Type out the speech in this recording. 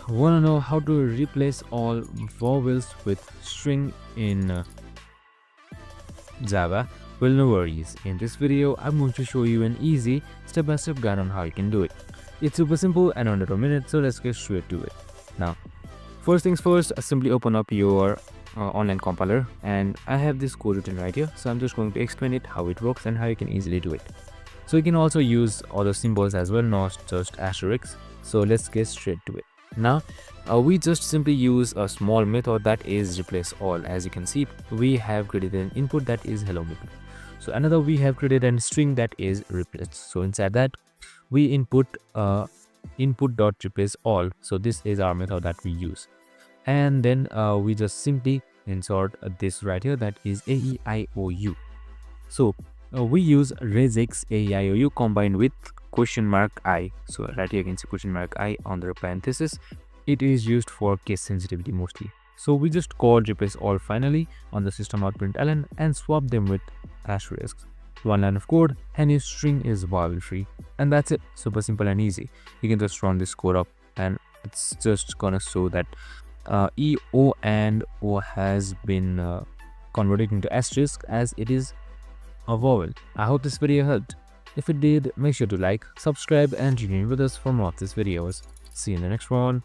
Wanna know how to replace all vowels with string in Java? Well, no worries. In this video, I'm going to show you an easy step-by-step guide on how you can do it. It's super simple and under a minute, so let's get straight to it. Now, first things first, simply open up your online compiler, and I have this code written right here, so I'm just going to explain it, how it works and how you can easily do it. So you can also use other symbols as well, not just asterisks. So let's get straight to it. Now, we just simply use a small method that is replace all. As you can see, we have created an input that is hello method. So another, we have created a string that is replace. So inside that, we input input dot replace all. So this is our method that we use, and then we just simply insert this right here, that is AEIOU. So we use regex AEIOU combined with question mark I. So right here you can see question mark I on the parenthesis. It is used for case sensitivity mostly. So we just call replace all finally on the system out println and swap them with asterisks. One line of code and your string is vowel free, and that's it. Super simple and easy. You can just run this code up and it's just gonna show that E, O and O has been converted into asterisk as it is a vowel. I hope this video helped. If it did, make sure to like, subscribe and remain with us for more of these videos. See you in the next one.